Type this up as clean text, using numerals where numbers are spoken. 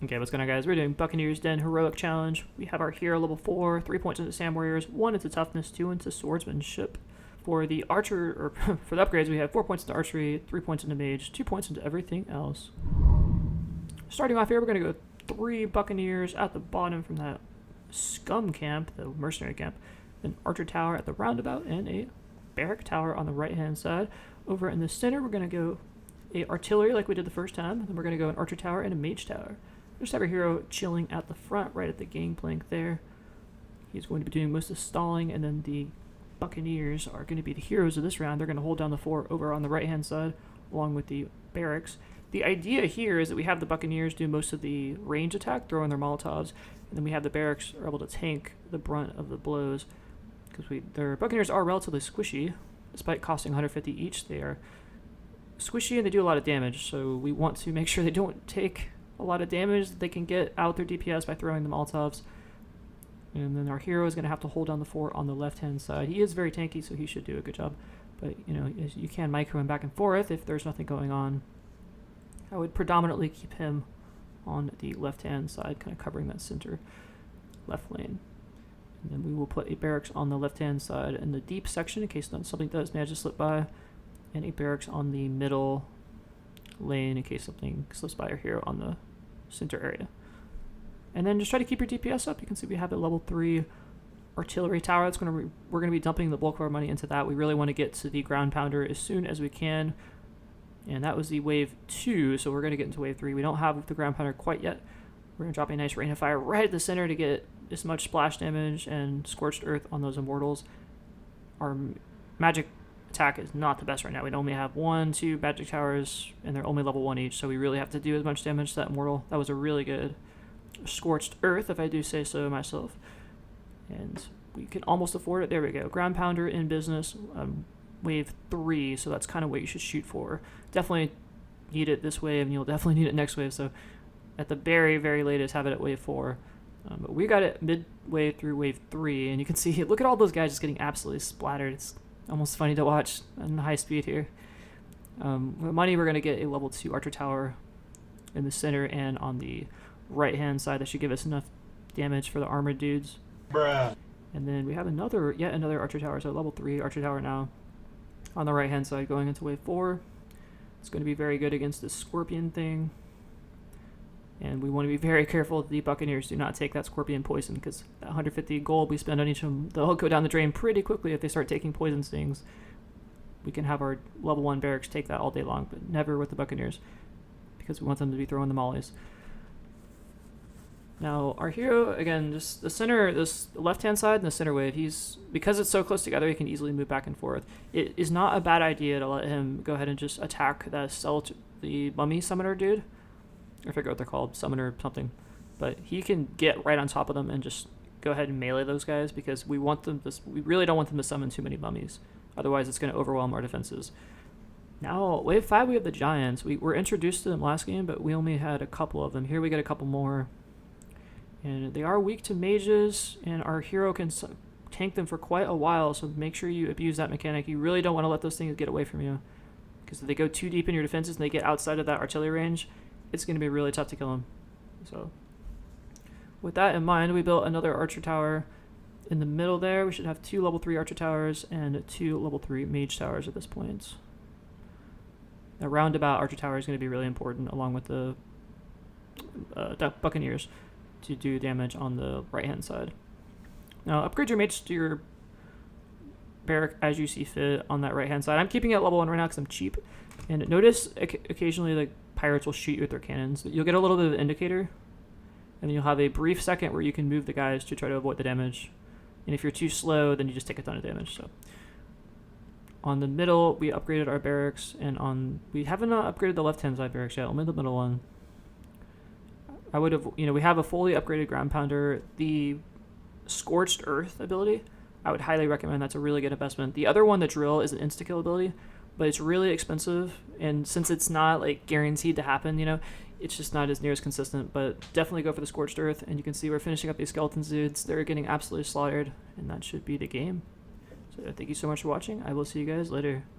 Okay, what's going on, guys? We're doing Buccaneer's Den Heroic Challenge. We have our hero level 4, 3 points into Sam Warriors, 1 into Toughness, 2 into Swordsmanship. For the Archer, or for the upgrades, we have 4 points into Archery, 3 points into Mage, 2 points into everything else. Starting off here, we're going to go 3 Buccaneers at the bottom from that scum camp, the mercenary camp, an Archer Tower at the roundabout, and a Barrack Tower on the right-hand side. Over in the center, we're going to go a Artillery like we did the first time, and then we're going to go an Archer Tower and a Mage Tower. Just have our hero chilling at the front, right at the gangplank there. He's going to be doing most of the stalling, and then the Buccaneers are going to be the heroes of this round. They're going to hold down the fort over on the right-hand side, along with the barracks. The idea here is that we have the Buccaneers do most of the range attack, throwing their Molotovs, and then we have the barracks are able to tank the brunt of the blows. Because their Buccaneers are relatively squishy, despite costing 150 each. They are squishy and they do a lot of damage, so we want to make sure they don't take a lot of damage. They can get out their DPS by throwing the Molotovs. And then our hero is going to have to hold down the fort on the left-hand side. He is very tanky, so he should do a good job. But, you know, you can micro him back and forth if there's nothing going on. I would predominantly keep him on the left-hand side, kind of covering that center left lane. And then we will put a barracks on the left-hand side in the deep section in case something does manage to slip by. And a barracks on the middle lane in case something slips by our hero on the center area. And then just try to keep your DPS up. You can see we have a level 3 artillery tower. We're going to be dumping the bulk of our money into that. We really want to get to the ground pounder as soon as we can. And that was the wave 2, so we're going to get into wave 3. We don't have the ground pounder quite yet. We're going to drop a nice rain of fire right at the center to get as much splash damage and scorched earth on those immortals. Our magic attack is not the best right now. We only have 2 magic towers, and they're only level 1 each, so we really have to do as much damage to that immortal. That was a really good scorched earth, if I do say so myself. And we can almost afford it. There we go. Ground pounder in business. Wave 3, so that's kind of what you should shoot for. Definitely need it this wave, and you'll definitely need it next wave, so at the very, very latest, have it at wave 4. But we got it midway through wave 3, and you can see, look at all those guys just getting absolutely splattered. It's almost funny to watch on high speed here. With money, we're going to get a level 2 Archer Tower in the center and on the right-hand side. That should give us enough damage for the armored dudes. Bruh. And then we have yet another Archer Tower, so level 3 Archer Tower now on the right-hand side going into wave 4. It's going to be very good against this Scorpion thing. And we want to be very careful that the Buccaneers do not take that Scorpion poison, because that 150 gold we spend on each of them, they'll go down the drain pretty quickly if they start taking poison stings. We can have our level 1 barracks take that all day long, but never with the Buccaneers, because we want them to be throwing the mollies. Now, our hero, again, just the center, this left-hand side and the center wave, because it's so close together, he can easily move back and forth. It is not a bad idea to let him go ahead and just attack the mummy summoner dude. I forget what they're called, summoner something. But he can get right on top of them and just go ahead and melee those guys, because we really don't want them to summon too many mummies. Otherwise, it's going to overwhelm our defenses. Now, wave 5, we have the giants. We were introduced to them last game, but we only had a couple of them. Here we get a couple more. And they are weak to mages, and our hero can tank them for quite a while, so make sure you abuse that mechanic. You really don't want to let those things get away from you, because if they go too deep in your defenses and they get outside of that artillery range, it's going to be really tough to kill them. So with that in mind, we built another Archer Tower in the middle there. We should have 2 level 3 Archer Towers and 2 level 3 Mage Towers at this point. The roundabout Archer Tower is going to be really important, along with the Buccaneers, to do damage on the right-hand side. Now, upgrade your Mage to your barrack as you see fit on that right-hand side. I'm keeping it at level 1 right now because I'm cheap. And notice occasionally the pirates will shoot you with their cannons. You'll get a little bit of an indicator, and then you'll have a brief second where you can move the guys to try to avoid the damage. And if you're too slow, then you just take a ton of damage. So on the middle, we upgraded our barracks, and we haven't upgraded the left-hand side barracks yet, only the middle one. I would have, we have a fully upgraded ground pounder. The Scorched Earth ability, I would highly recommend. That's a really good investment. The other one, the drill, is an insta-kill ability, but it's really expensive, and since it's not like guaranteed to happen, it's just not as near as consistent. But definitely go for the Scorched Earth, and you can see we're finishing up these skeleton dudes. They're getting absolutely slaughtered, and that should be the game. So thank you so much for watching. I will see you guys later.